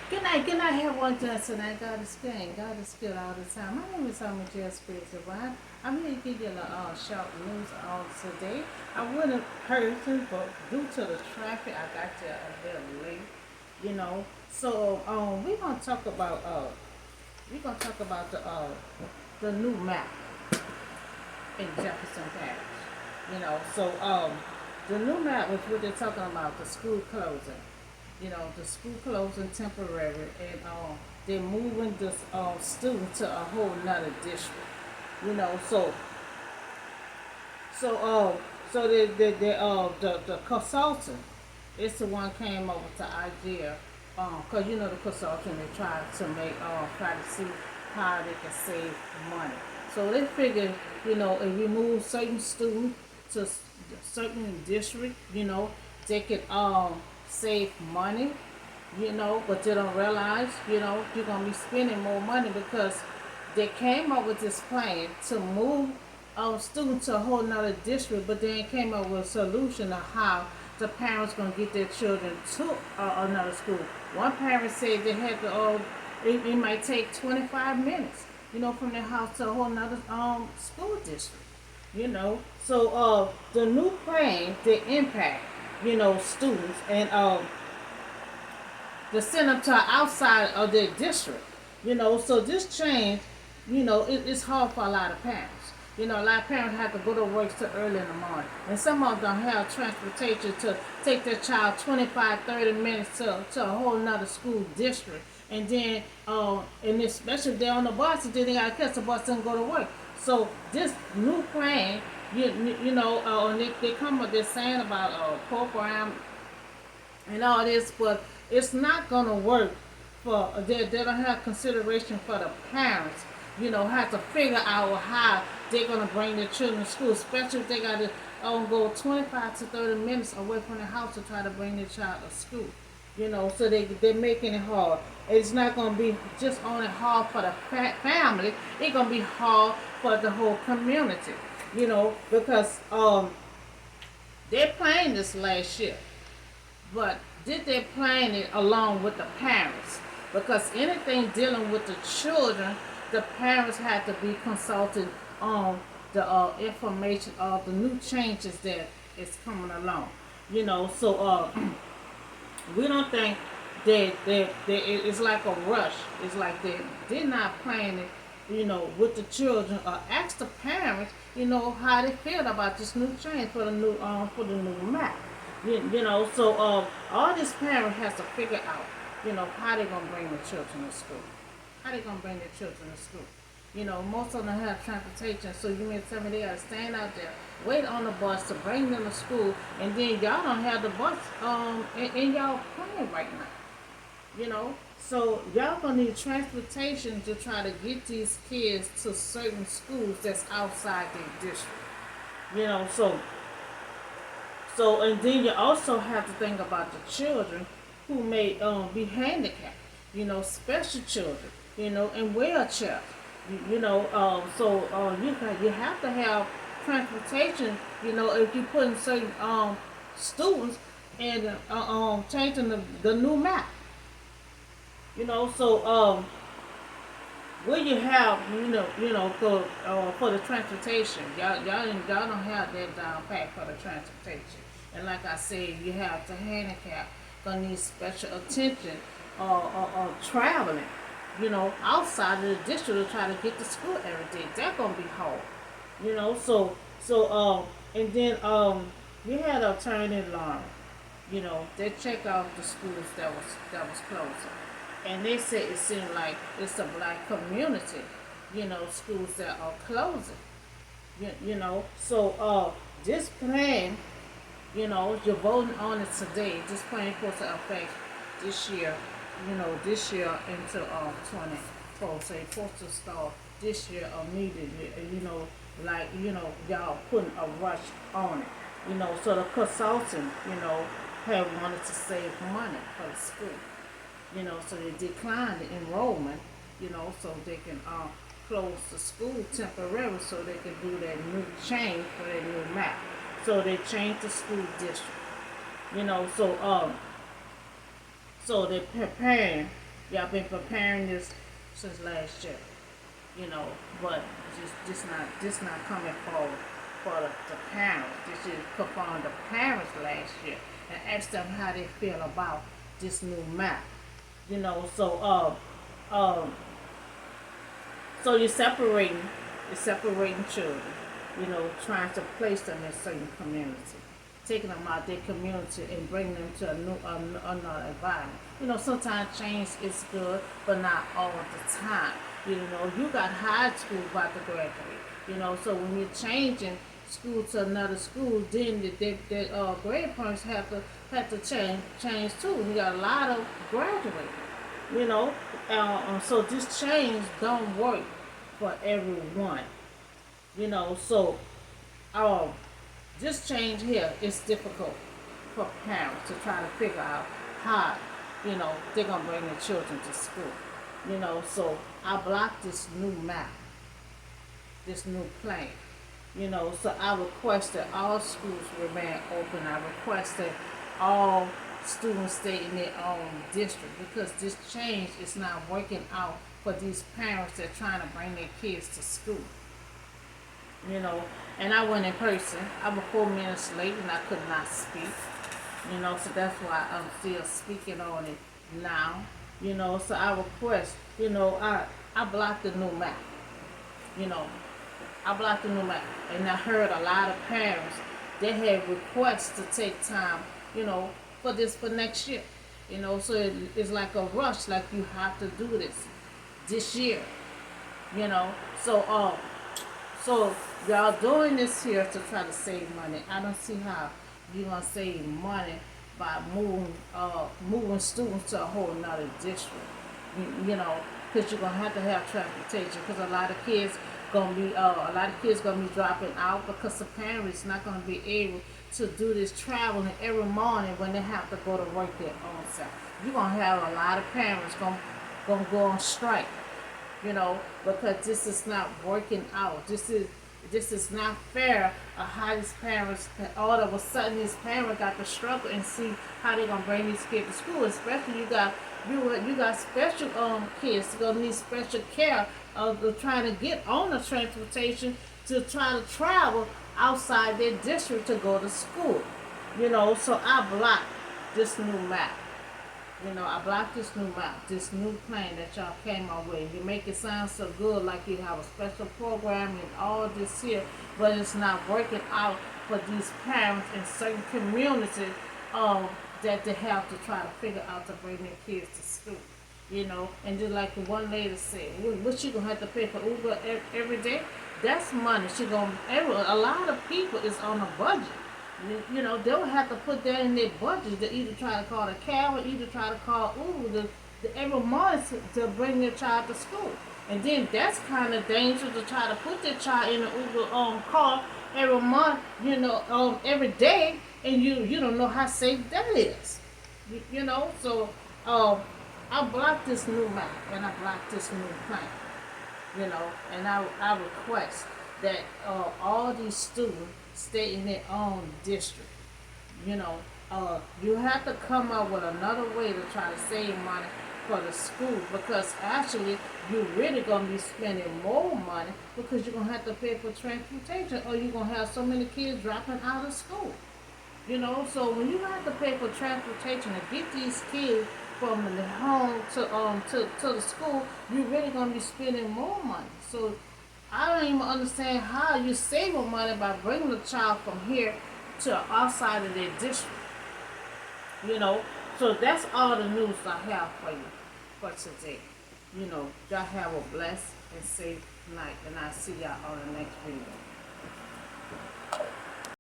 Good night, everyone. Tonight, God is good. God is good all the time. My name is Jefferson. I'm here to give you a short news on today. I wouldn't person, but due to the traffic, I got there a little late. So we're gonna talk about the new map in Jefferson Parish. The new map is what they're talking about, the school closing. The school closing temporary, and they're moving this student to a whole nother district. You know, so so the consultant is the one came up with the idea, cause the consultant they try to see how they can save money. So they figured, if we move certain students to certain district, they could save money, but they don't realize, you're gonna be spending more money because they came up with this plan to move students to a whole nother district, but then came up with a solution of how the parents gonna get their children to another school. One parent said they had to, it might take 25 minutes, from their house to a whole nother school district. So the new plan, the impact, students, and to send them to outside of their district. So this change, it's hard for a lot of parents. A lot of parents have to go to work so early in the morning. And some of them don't have transportation to take their child 25, 30 minutes to a whole nother school district. And then, and especially if they're on the bus, then they got to catch the bus and go to work. So this new plan, and they come up, they're saying about program and all this, but it's not going to work for, they don't have consideration for the parents, have to figure out how they're going to bring their children to school, especially if they got to go 25 to 30 minutes away from the house to try to bring their child to school. So they're making it hard. It's not going to be just only hard for the family, it's going to be hard for the whole community, because they planned this last year. But did they plan it along with the parents? Because anything dealing with the children, the parents had to be consulted on the information of the new changes that is coming along. So we don't think that it's like a rush. It's like they're not planning it, with the children, or ask the parents, how they feel about this new change for the new map. So all this parent has to figure out, how they gonna bring the children to school. How they gonna bring their children to school? Most of them have transportation, so you mean tell me they gotta stand out there, wait on the bus to bring them to school, and then y'all don't have the bus in y'all plan right now. So y'all gonna need transportation to try to get these kids to certain schools that's outside their district. So and then you also have to think about the children who may be handicapped, special children, in wheelchairs. You have to have transportation, if you put in certain students and changing the new map. So where you have, for the transportation, y'all don't have that down pat for the transportation. And like I said, you have the handicap gonna need special attention or traveling, outside of the district to try to get to school every day. That's gonna be hard, and then we had alternative learning. They check out the schools that was closing. And they say it seemed like it's a black community, schools that are closing. So this plan, you're voting on it today. This plan is supposed to affect this year, into 24. So it's supposed to start this year immediately. Y'all putting a rush on it. So the consultant, had wanted to save money for the school. So they declined the enrollment, so they can close the school temporarily so they can do that new change for their new map. So they changed the school district, So they're preparing. Y'all been preparing this since last year, you know, but just not coming forward for the parents. This is performing the parents last year and ask them how they feel about this new map. You know, so you're separating children, trying to place them in certain community, taking them out their community and bringing them to another environment. Sometimes change is good, but not all the time. You got high school about to graduate. So when you're changing school to another school, then the grade points have to change too. You got a lot of graduating. You know, so this change don't work for everyone. So um, this change here is difficult for parents to try to figure out how they're gonna bring their children to school. So I blocked this new map, this new plan. So I requested all schools remain open. I requested all students stay in their own district because this change is not working out for these parents that are trying to bring their kids to school. you know. And I went in person. I was 4 minutes late and I could not speak. So that's why I'm still speaking on it now. So I request, I blocked the new map. You know, I blocked the new map. And I heard a lot of parents, they had requests to take time, for this for next year. So it's like a rush, like you have to do this year. You know. So y'all doing this here to try to save money. I don't see how you're gonna save money by moving students to a whole nother district. Because you're gonna have transportation. Because a lot of kids gonna be dropping out because the parents not gonna be able to do this traveling every morning when they have to go to work their own self. You're gonna have a lot of parents gonna go on strike, because this is not working out. This is not fair. How these parents, all of a sudden, these parents got to struggle and see how they gonna bring these kids to school. Especially you got special kids gonna need special care of trying to get on the transportation to try to travel outside their district to go to school. So I blocked this new map. I blocked this new map, this new plan that y'all came up with. You make it sound so good, like you have a special program and all this here, but it's not working out for these parents in certain communities that they have to try to figure out to bring their kids to school. And just like the one lady said, what she gonna have to pay for Uber every day? That's money. A lot of people is on a budget. They'll have to put that in their budget to either try to call a cab or either try to call Uber every month to bring their child to school. And then that's kind of dangerous to try to put their child in an Uber car every month, every day, and you don't know how safe that is. So I blocked this new map and I blocked this new plan. And I request that all these students stay in their own district. You have to come up with another way to try to save money for the school, because actually you're really going to be spending more money because you're going to have to pay for transportation, or you're going to have so many kids dropping out of school. So when you have to pay for transportation to get these kids from the home to the school, you're really going to be spending more money. So I don't even understand how you save money by bringing the child from here to outside of their district. So that's all the news I have for you for today. Y'all have a blessed and safe night, and I'll see y'all on the next video.